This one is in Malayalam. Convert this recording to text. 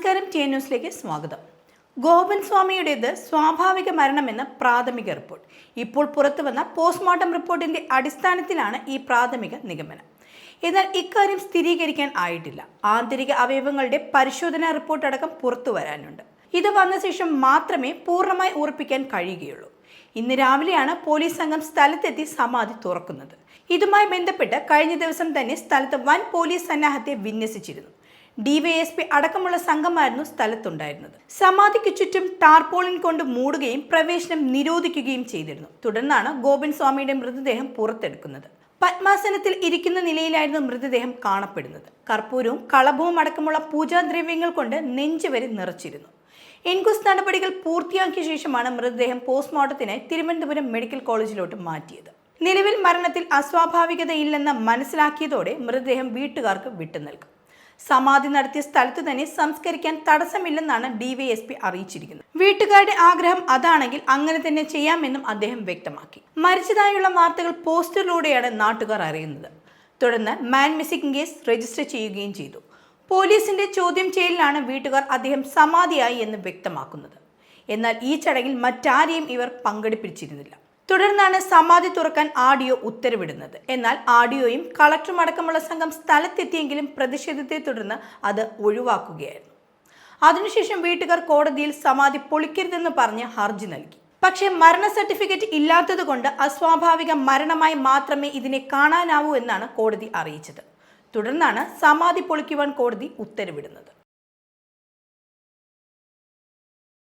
നമസ്കാരം, ടി ന്യൂസിലേക്ക് സ്വാഗതം. ഗോപൻ സ്വാമിയുടേത് സ്വാഭാവിക മരണമെന്ന് പ്രാഥമിക റിപ്പോർട്ട്. ഇപ്പോൾ പുറത്തുവന്ന പോസ്റ്റ്മോർട്ടം റിപ്പോർട്ടിന്റെ അടിസ്ഥാനത്തിലാണ് ഈ പ്രാഥമിക നിഗമനം. എന്നാൽ ഇക്കാര്യം സ്ഥിരീകരിക്കാൻ ആയിട്ടില്ല. ആന്തരിക അവയവങ്ങളുടെ പരിശോധനാ റിപ്പോർട്ട് അടക്കം പുറത്തു വരാനുണ്ട്. ഇത് വന്ന ശേഷം മാത്രമേ പൂർണ്ണമായി ഉറപ്പിക്കാൻ കഴിയുകയുള്ളൂ. ഇന്ന് രാവിലെയാണ് പോലീസ് സംഘം സ്ഥലത്തെത്തി സമാധി തുറക്കുന്നത്. ഇതുമായി ബന്ധപ്പെട്ട് കഴിഞ്ഞ ദിവസം തന്നെ സ്ഥലത്ത് വൻ പോലീസ് സന്നാഹത്തെ വിന്യസിച്ചിരുന്നു. ഡിവൈഎസ്പി അടക്കമുള്ള സംഘമായിരുന്നു സ്ഥലത്തുണ്ടായിരുന്നത്. സമാധിക്ക് ചുറ്റും ടാർപോളിൻ കൊണ്ട് മൂടുകയും പ്രവേശനം നിരോധിക്കുകയും ചെയ്തിരുന്നു. തുടർന്നാണ് ഗോപൻ സ്വാമിയുടെ മൃതദേഹം പുറത്തെടുക്കുന്നത്. പത്മാസനത്തിൽ ഇരിക്കുന്ന നിലയിലായിരുന്നു മൃതദേഹം കാണപ്പെടുന്നത്. കർപ്പൂരവും കളഭവും അടക്കമുള്ള പൂജാദ്രവ്യങ്ങൾ കൊണ്ട് നെഞ്ചുവരെ നിറച്ചിരുന്നു. ഇൻക്വസ്റ്റ് നടപടികൾ പൂർത്തിയാക്കിയ ശേഷമാണ് മൃതദേഹം പോസ്റ്റ്മോർട്ടത്തിനായി തിരുവനന്തപുരം മെഡിക്കൽ കോളേജിലോട്ട് മാറ്റിയത്. നിലവിൽ മരണത്തിൽ അസ്വാഭാവികതയില്ലെന്ന് മനസ്സിലാക്കിയതോടെ മൃതദേഹം വീട്ടുകാർക്ക് വിട്ടുനൽകും. സമാധി നടത്തിയ സ്ഥലത്ത് തന്നെ സംസ്കരിക്കാൻ തടസ്സമില്ലെന്നാണ് ഡിവൈഎസ്പി അറിയിച്ചിരിക്കുന്നത്. വീട്ടുകാരുടെ ആഗ്രഹം അതാണെങ്കിൽ അങ്ങനെ തന്നെ ചെയ്യാമെന്നും അദ്ദേഹം വ്യക്തമാക്കി. മരിച്ചതായുള്ള വാർത്തകൾ പോസ്റ്ററിലൂടെയാണ് നാട്ടുകാർ അറിയുന്നത്. തുടർന്ന് മാൻ മിസ്സിംഗ് കേസ് രജിസ്റ്റർ ചെയ്യുകയും ചെയ്തു. പോലീസിന്റെ ചോദ്യം ചെയ്യലിലാണ് വീട്ടുകാർ അദ്ദേഹം സമാധിയായി എന്ന് വ്യക്തമാക്കുന്നത്. എന്നാൽ ഈ ചടങ്ങിൽ മറ്റാരെയും ഇവർ പങ്കെടുപ്പിച്ചിരുന്നില്ല. തുടർന്നാണ് സമാധി തുറക്കാൻ ആഡിയോ ഉത്തരവിടുന്നത്. എന്നാൽ ആഡിയോയും കളക്ടറും അടക്കമുള്ള സംഘം സ്ഥലത്തെത്തിയെങ്കിലും പ്രതിഷേധത്തെ തുടർന്ന് അത് ഒഴിവാക്കുകയായിരുന്നു. അതിനുശേഷം വീട്ടുകാർ കോടതിയിൽ സമാധി പൊളിക്കരുതെന്ന് പറഞ്ഞ് ഹർജി നൽകി. പക്ഷേ മരണ സർട്ടിഫിക്കറ്റ് ഇല്ലാത്തതുകൊണ്ട് അസ്വാഭാവിക മരണമായി മാത്രമേ ഇതിനെ കാണാനാവൂ എന്നാണ് കോടതി അറിയിച്ചത്. തുടർന്നാണ് സമാധി പൊളിക്കുവാൻ കോടതി ഉത്തരവിടുന്നത്.